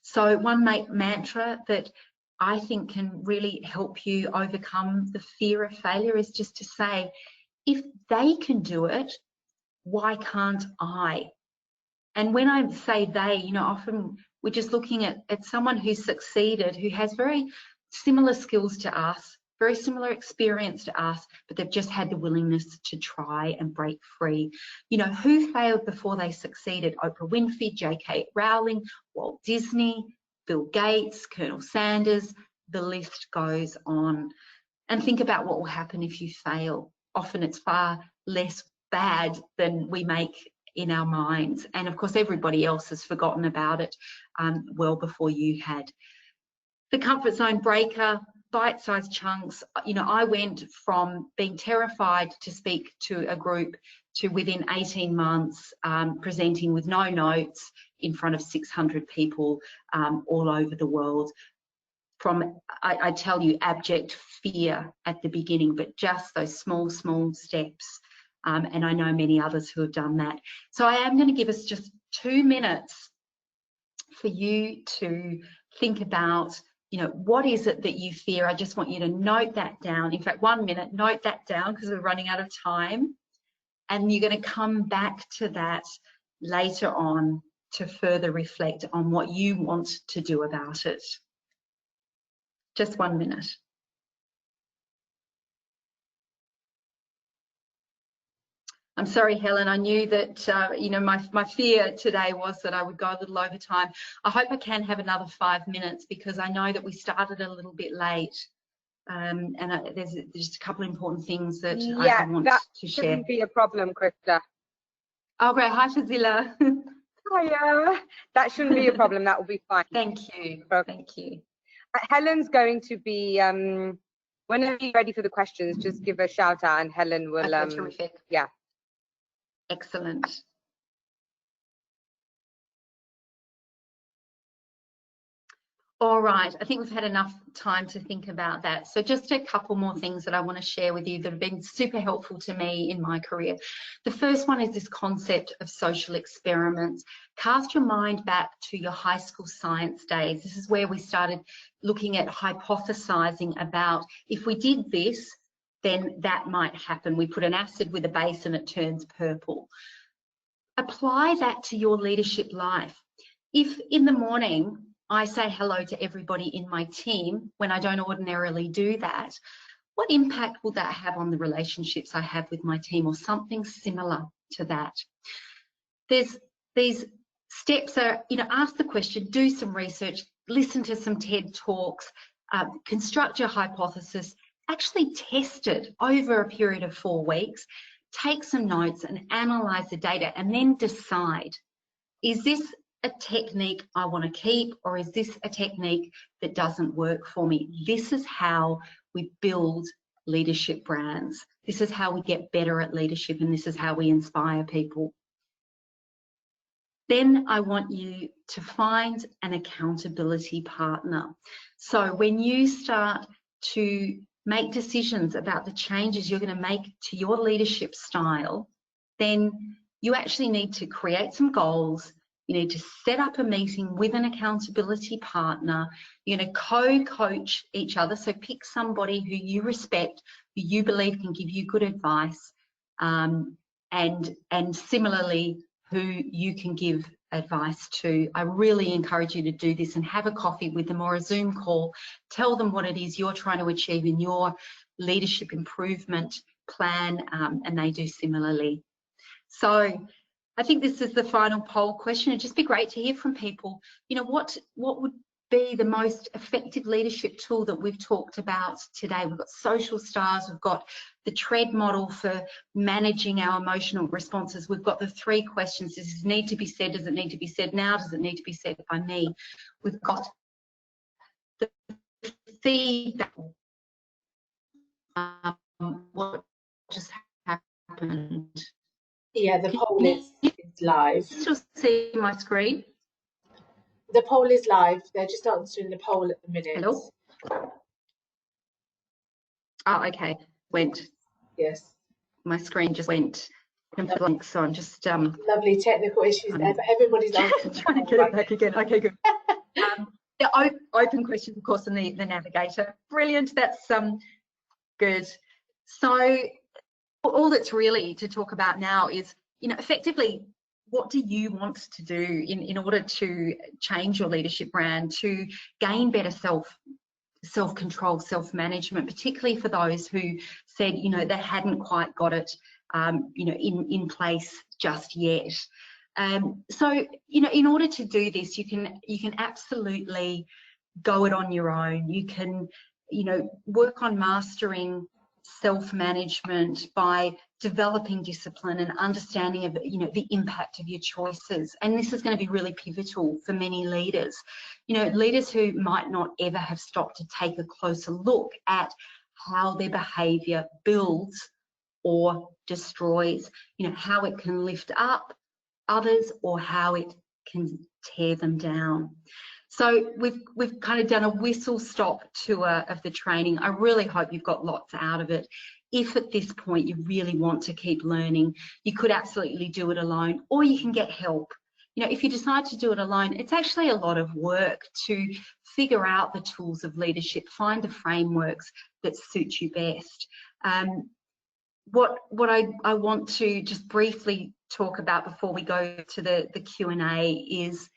So one mantra that I think can really help you overcome the fear of failure is just to say, if they can do it, why can't I? And when I say they, often we're just looking at someone who's succeeded, who has very similar skills to us, very similar experience to us, but they've just had the willingness to try and break free. Who failed before they succeeded? Oprah Winfrey, J.K. Rowling, Walt Disney, Bill Gates, Colonel Sanders, the list goes on. And think about what will happen if you fail. Often it's far less bad than we make in our minds. And of course, everybody else has forgotten about it well before you had. The comfort zone breaker, bite-sized chunks. I went from being terrified to speak to a group to within 18 months presenting with no notes in front of 600 people all over the world. From, I tell you, abject fear at the beginning, but just those small steps. And I know many others who have done that. So I am going to give us just 2 minutes for you to think about, what is it that you fear? I just want you to note that down. In fact, 1 minute, note that down because we're running out of time. And you're going to come back to that later on to further reflect on what you want to do about it. Just 1 minute. I'm sorry, Helen, I knew that, my fear today was that I would go a little over time. I hope I can have another 5 minutes because I know that we started a little bit late. And there's just a couple of important things that I want to share.
Shouldn't be a problem, Krista.
Oh, great. Hi, Fazila.
Hiya. That shouldn't be a problem. That will be fine.
Thank you. Thank you.
Helen's going to be, whenever you're ready for the questions, just give a shout out and Helen will,
terrific.
Yeah.
Excellent. All right, I think we've had enough time to think about that. So just a couple more things that I want to share with you that have been super helpful to me in my career. The first one is this concept of social experiments. Cast your mind back to your high school science days. This is where we started looking at hypothesizing about if we did this, then that might happen. We put an acid with a base and it turns purple. Apply that to your leadership life. If in the morning I say hello to everybody in my team when I don't ordinarily do that, what impact will that have on the relationships I have with my team, or something similar to that? There's these steps are, ask the question, do some research, listen to some TED Talks, construct your hypothesis, actually test it over a period of 4 weeks, take some notes and analyse the data, and then decide, is this a technique I want to keep, or is this a technique that doesn't work for me? This is how we build leadership brands. This is how we get better at leadership, and this is how we inspire people. Then I want you to find an accountability partner. So when you start to make decisions about the changes you're going to make to your leadership style, then you actually need to create some goals. You need to set up a meeting with an accountability partner. You're going to co-coach each other. So pick somebody who you respect, who you believe can give you good advice, and similarly, who you can give advice to. I really encourage you to do this and have a coffee with them or a Zoom call. Tell them what it is you're trying to achieve in your leadership improvement plan, and they do similarly. So I think this is the final poll question. It'd just be great to hear from people. What would be the most effective leadership tool that we've talked about today? We've got social stars, we've got the TREAD model for managing our emotional responses, we've got the 3 questions. Does this need to be said? Does it need to be said now? Does it need to be said by me? We've got the feedback. What just happened?
Yeah, the poll is live.
Still see my screen?
The poll is live. They're just answering the poll at the minute.
Hello? Oh, okay. Went.
Yes.
My screen just went blank, so I'm just
lovely technical issues there, but everybody's answering.
trying to get it back again. Okay, good. The open questions, of course, and the navigator. Brilliant. That's good. So all that's really to talk about now is, effectively, what do you want to do in order to change your leadership brand, to gain better self-control, self-management, particularly for those who said, they hadn't quite got it, in place just yet. So, in order to do this, you can absolutely go it on your own. You can, work on mastering self-management by developing discipline and understanding of, the impact of your choices. And this is going to be really pivotal for many leaders. Leaders who might not ever have stopped to take a closer look at how their behaviour builds or destroys, how it can lift up others or how it can tear them down. So we've kind of done a whistle-stop tour of the training. I really hope you've got lots out of it. If at this point you really want to keep learning, you could absolutely do it alone, or you can get help. If you decide to do it alone, it's actually a lot of work to figure out the tools of leadership, find the frameworks that suit you best. What I want to just briefly talk about before we go to the Q&A is,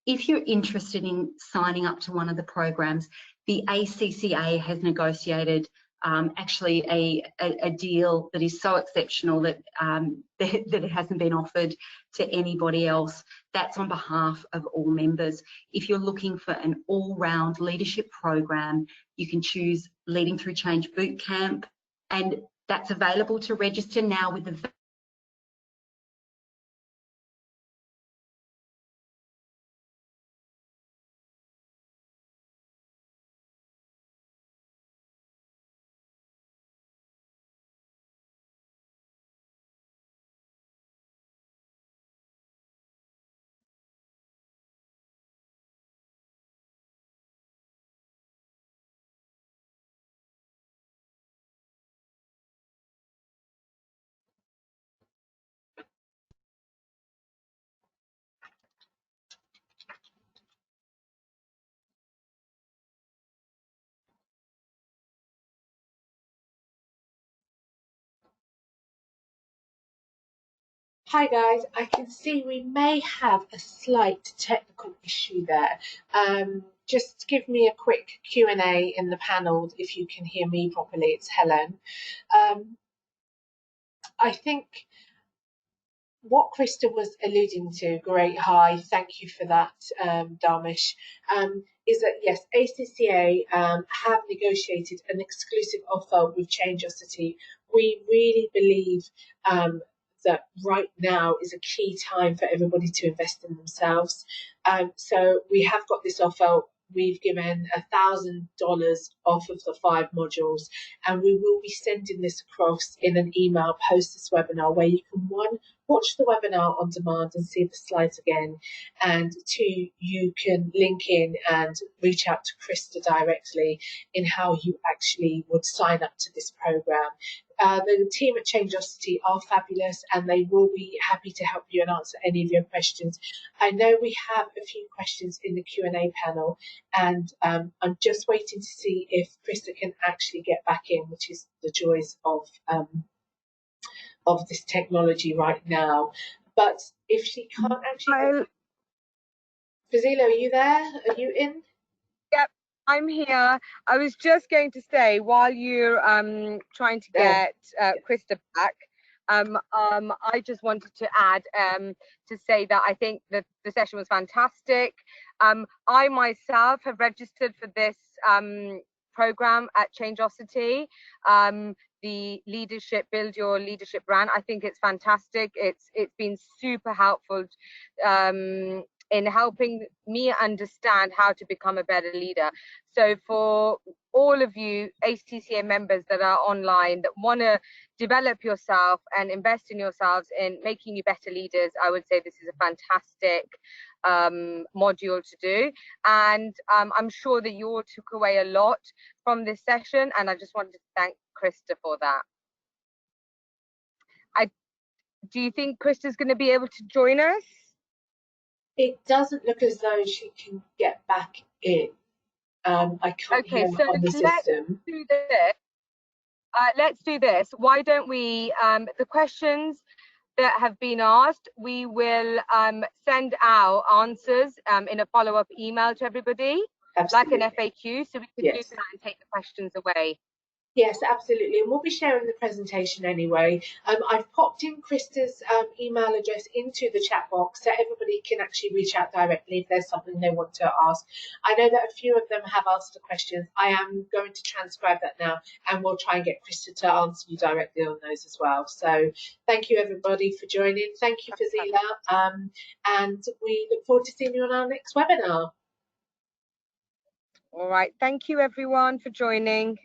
if you're interested in signing up to one of the programs, the ACCA has negotiated actually a deal that is so exceptional that that it hasn't been offered to anybody else. That's on behalf of all members. If you're looking for an all-round leadership program, you can choose Leading Through Change Bootcamp, and that's available to register now with the
Hi guys, I can see we may have a slight technical issue there. Just give me a quick Q&A in the panel if you can hear me properly. It's Helen. I think what Krista was alluding to, great, hi, thank you for that, Dharmesh, is that yes, ACCA have negotiated an exclusive offer with Changeosity. We really believe that right now is a key time for everybody to invest in themselves. So we have got this offer. We've given $1,000 off of the 5 modules, and we will be sending this across in an email post this webinar, where you can, 1, watch the webinar on demand and see the slides again, and 2, you can link in and reach out to Krista directly in how you actually would sign up to this program. The team at Changeosity are fabulous, and they will be happy to help you and answer any of your questions. I know we have a few questions in the Q&A panel, and I'm just waiting to see if Krista can actually get back in, which is the joys of this technology right now. But if she can't actually, Fazila, are you there? Are you in?
Yep, I'm here. I was just going to say, while you're trying to get Krista back, I just wanted to add to say that I think that the session was fantastic. I myself have registered for this program at Changeosity. The leadership, build your leadership brand. I think it's fantastic. It's been super helpful in helping me understand how to become a better leader. So for all of you ACCA members that are online that want to develop yourself and invest in yourselves in making you better leaders, I would say this is a fantastic module to do, and I'm sure that you all took away a lot from this session, and I just wanted to thank Krista for that. Do you think Krista's going to be able to join us?
It doesn't look as though she can get back in. I can't hear her on the system.
Let's do this. Why don't we, the questions that have been asked, we will send our answers in a follow-up email to everybody. Absolutely. Like an FAQ, so we can do that and take the questions away.
Yes, absolutely, and we'll be sharing the presentation anyway. I've popped in Krista's email address into the chat box so everybody can actually reach out directly if there's something they want to ask. I know that a few of them have asked the questions. I am going to transcribe that now, and we'll try and get Krista to answer you directly on those as well. So thank you everybody for joining. Thank you, Fazila, and we look forward to seeing you on our next webinar.
All right, thank you everyone for joining.